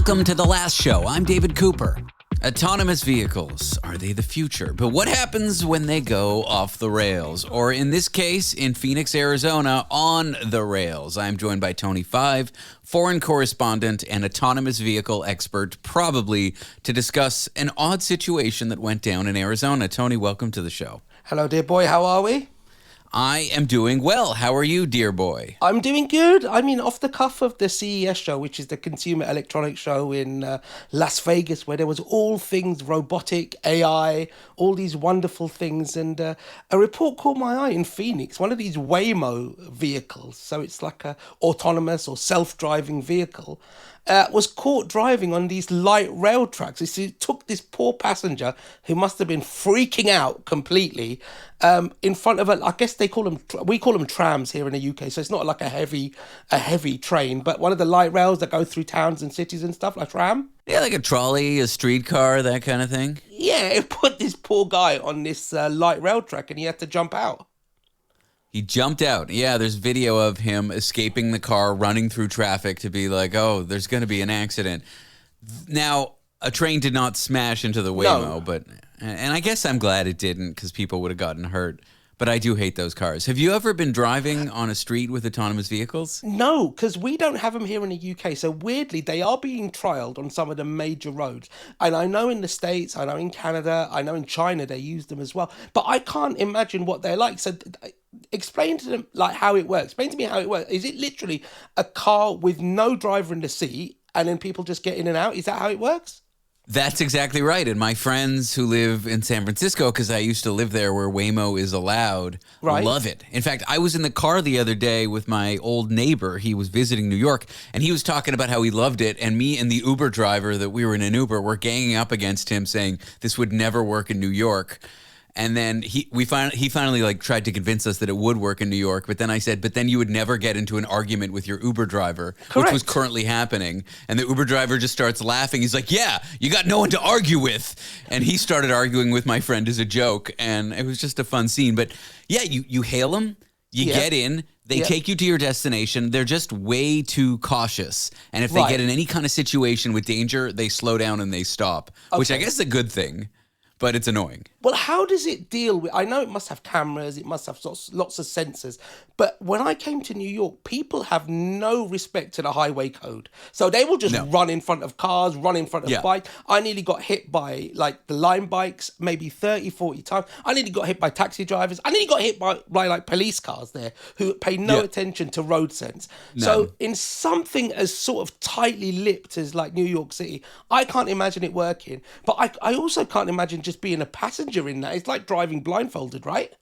Welcome to The Last Show. I'm David Cooper. Autonomous vehicles, are they the future? But what happens when they go off the rails? Or in this case, in Phoenix, Arizona, on the rails. I'm joined by Tony Five, foreign correspondent and autonomous vehicle expert, probably to discuss an odd situation that went down in Arizona. Tony, welcome to the show. Hello, dear boy. How are we? I am doing well. How are you, dear boy? I'm doing good. I mean, off the cuff of the CES show, which is the Consumer Electronics Show in Las Vegas, where there was all things robotic, AI, all these wonderful things. And a report caught my eye in Phoenix, one of these Waymo vehicles. So it's like a autonomous or self-driving vehicle. Was caught driving on these light rail tracks. It took this poor passenger who must have been freaking out completely in front of I guess we call them trams here in the UK. So it's not like a heavy train, but one of the light rails that go through towns and cities and stuff, like tram. Yeah, like a trolley, a streetcar, that kind of thing. Yeah, it put this poor guy on this light rail track and he had to jump out. He jumped out. Yeah, there's video of him escaping the car, running through traffic to be like, oh, there's going to be an accident. Now, a train did not smash into the Waymo, and I guess I'm glad it didn't because people would have gotten hurt. But I do hate those cars. Have you ever been driving on a street with autonomous vehicles? No, because we don't have them here in the UK. So weirdly, they are being trialled on some of the major roads. And I know in the States, I know in Canada, I know in China, they use them as well. But I can't imagine what they're like. So explain to them like how it works. Explain to me how it works. Is it literally a car with no driver in the seat and then people just get in and out? Is that how it works? That's exactly right. And my friends who live in San Francisco, because I used to live there where Waymo is allowed, love it. In fact, I was in the car the other day with my old neighbor. He was visiting New York, and he was talking about how he loved it. And me and the Uber driver that we were in an Uber were ganging up against him, saying this would never work in New York. And then he finally like tried to convince us that it would work in New York. But then I said, but then you would never get into an argument with your Uber driver, which was currently happening. And the Uber driver just starts laughing. He's like, yeah, you got no one to argue with. And he started arguing with my friend as a joke. And it was just a fun scene. But yeah, you hail them, you get in. They take you to your destination. They're just way too cautious. And if they get in any kind of situation with danger, they slow down and they stop, which I guess is a good thing. But it's annoying. Well, how does it deal with... I know it must have cameras, it must have lots of sensors, but when I came to New York, people have no respect to the highway code. So they will just run in front of cars, run in front of bikes. I nearly got hit by like the Lime bikes maybe 30, 40 times. I nearly got hit by taxi drivers. I nearly got hit by like police cars there who pay no attention to road sense. No. So in something as sort of tightly lipped as like New York City, I can't imagine it working. But I also can't imagine just being a passenger in that. It's like driving blindfolded, right?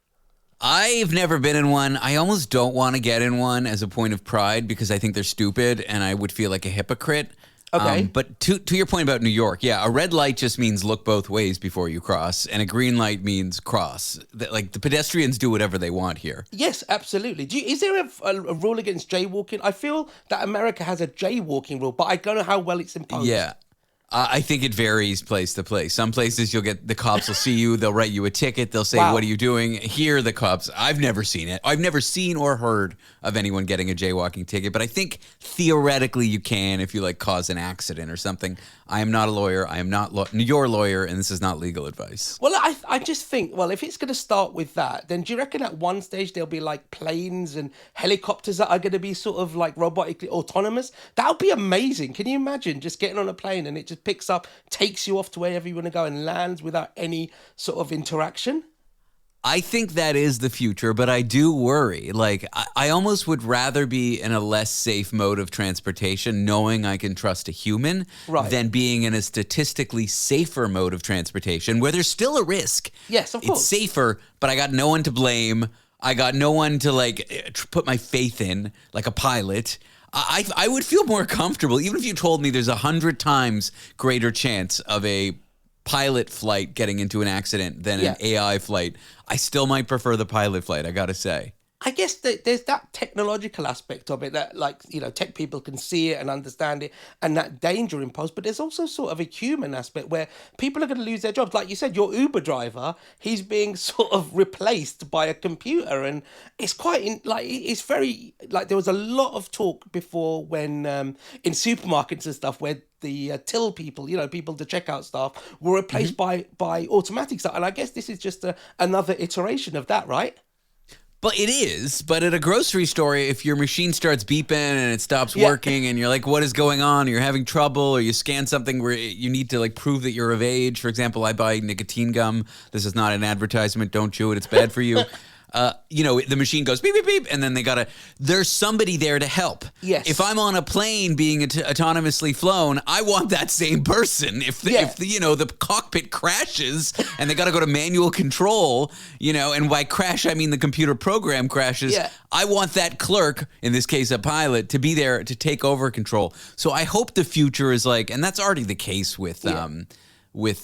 I've never been in one. I almost don't want to get in one as a point of pride because I think they're stupid and I would feel like a hypocrite. Okay. But to your point about New York, a red light just means look both ways before you cross, and a green light means cross. Like the pedestrians do whatever they want here. Yes, absolutely. Is there a rule against jaywalking? I feel that America has a jaywalking rule, but I don't know how well it's imposed. Yeah. I think it varies place to place. Some places the cops will see you, they'll write you a ticket, they'll say, what are you doing? Here, the cops, I've never seen it. I've never seen or heard of anyone getting a jaywalking ticket, but I think theoretically you can if you like cause an accident or something. I am not a lawyer. I am not your lawyer, and this is not legal advice. Well, I just think, if it's going to start with that, then do you reckon at one stage there'll be like planes and helicopters that are going to be sort of like robotically autonomous? That would be amazing. Can you imagine just getting on a plane and it just picks up, takes you off to wherever you want to go and lands without any sort of interaction? I think that is the future, but I do worry. Like, I almost would rather be in a less safe mode of transportation, knowing I can trust a human, than being in a statistically safer mode of transportation where there's still a risk. Yes, of course. It's safer, but I got no one to blame. I got no one to, like, put my faith in, like a pilot. I would feel more comfortable, even if you told me there's 100 times greater chance of a pilot flight getting into an accident than an AI flight. I still might prefer the pilot flight, I gotta say. I guess that there's that technological aspect of it that, like, tech people can see it and understand it and that danger imposed. But there's also sort of a human aspect where people are going to lose their jobs. Like you said, your Uber driver, he's being sort of replaced by a computer. And it's it's very, like, there was a lot of talk before when in supermarkets and stuff where the till people, people, the checkout staff, were replaced by automatic stuff. And I guess this is just another iteration of that, right? But it is. But at a grocery store, if your machine starts beeping and it stops working and you're like, what is going on? Or you're having trouble, or you scan something where you need to prove that you're of age. For example, I buy nicotine gum. This is not an advertisement. Don't chew it. It's bad for you. The machine goes beep, beep, beep, and then there's somebody there to help. Yes. If I'm on a plane being autonomously flown, I want that same person. If the cockpit crashes and they got to go to manual control, and by crash, I mean the computer program crashes, I want that clerk, in this case a pilot, to be there to take over control. So I hope the future is and that's already the case with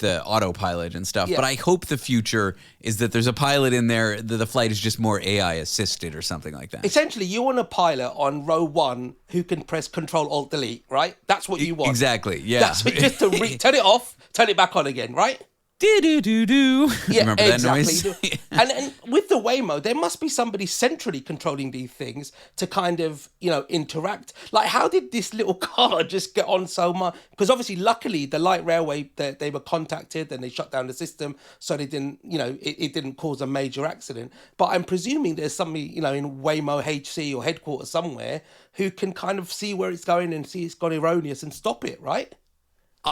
autopilot and stuff. Yeah. But I hope the future is that there's a pilot in there, that the flight is just more AI assisted or something like that. Essentially, you want a pilot on row 1 who can press Control-Alt-Delete, right? That's what you want. Exactly, yeah. That's just to turn it off, turn it back on again, right? Do-do-do-do. Yeah, remember exactly. that noise? and with the Waymo, there must be somebody centrally controlling these things to kind of, interact. How did this little car just get on so much? Because obviously, luckily, the light railway, they were contacted and they shut down the system, so they didn't, it didn't cause a major accident. But I'm presuming there's somebody, in Waymo HC or headquarters somewhere who can kind of see where it's going and see it's gone erroneous and stop it, right?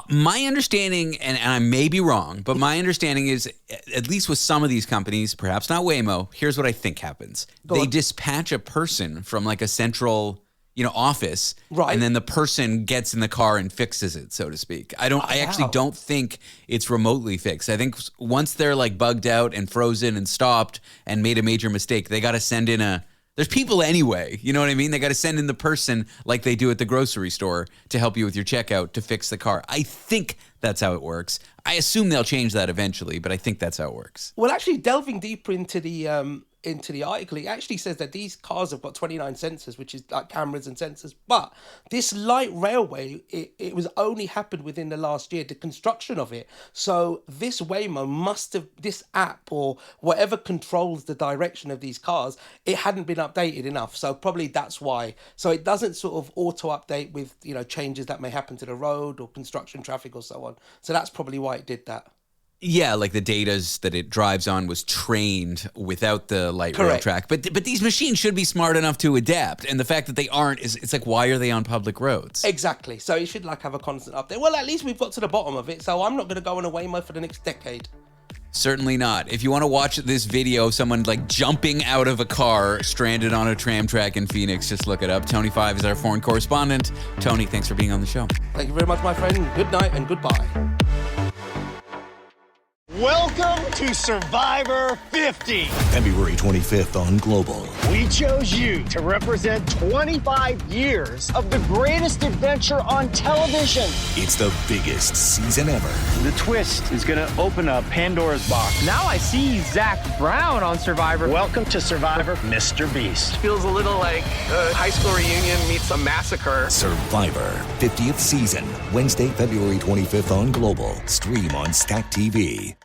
My understanding, and I may be wrong, but my understanding is, at least with some of these companies, perhaps not Waymo, here's what I think happens. They dispatch a person from a central, office, right, and then the person gets in the car and fixes it, so to speak. I actually don't think it's remotely fixed. I think once they're bugged out and frozen and stopped and made a major mistake, they got to send in there's people anyway, you know what I mean? They got to send in the person like they do at the grocery store to help you with your checkout to fix the car. I think that's how it works. I assume they'll change that eventually, but I think that's how it works. Well, actually, delving deeper into the article, it actually says that these cars have got 29 sensors, which is cameras and sensors. But this light railway, it was only happened within the last year, the construction of it. So this Waymo this app or whatever controls the direction of these cars, it hadn't been updated enough. So probably that's why. So it doesn't sort of auto update with, changes that may happen to the road or construction traffic or so on. So that's probably why it did that. Yeah, the data that it drives on was trained without the light rail track. But these machines should be smart enough to adapt. And the fact that they aren't, it's why are they on public roads? Exactly. So it should have a constant update. Well, at least we've got to the bottom of it. So I'm not going to go on a Waymo for the next decade. Certainly not. If you want to watch this video of someone jumping out of a car stranded on a tram track in Phoenix, just look it up. Tony Five is our foreign correspondent. Tony, thanks for being on the show. Thank you very much, my friend. Good night and goodbye. Welcome to Survivor 50. February 25th on Global. We chose you to represent 25 years of the greatest adventure on television. It's the biggest season ever. The twist is going to open up Pandora's box. Now I see Zach Brown on Survivor. Welcome to Survivor, Mr. Beast. Feels a little like a high school reunion meets a massacre. Survivor 50th season, Wednesday, February 25th on Global. Stream on Stack TV.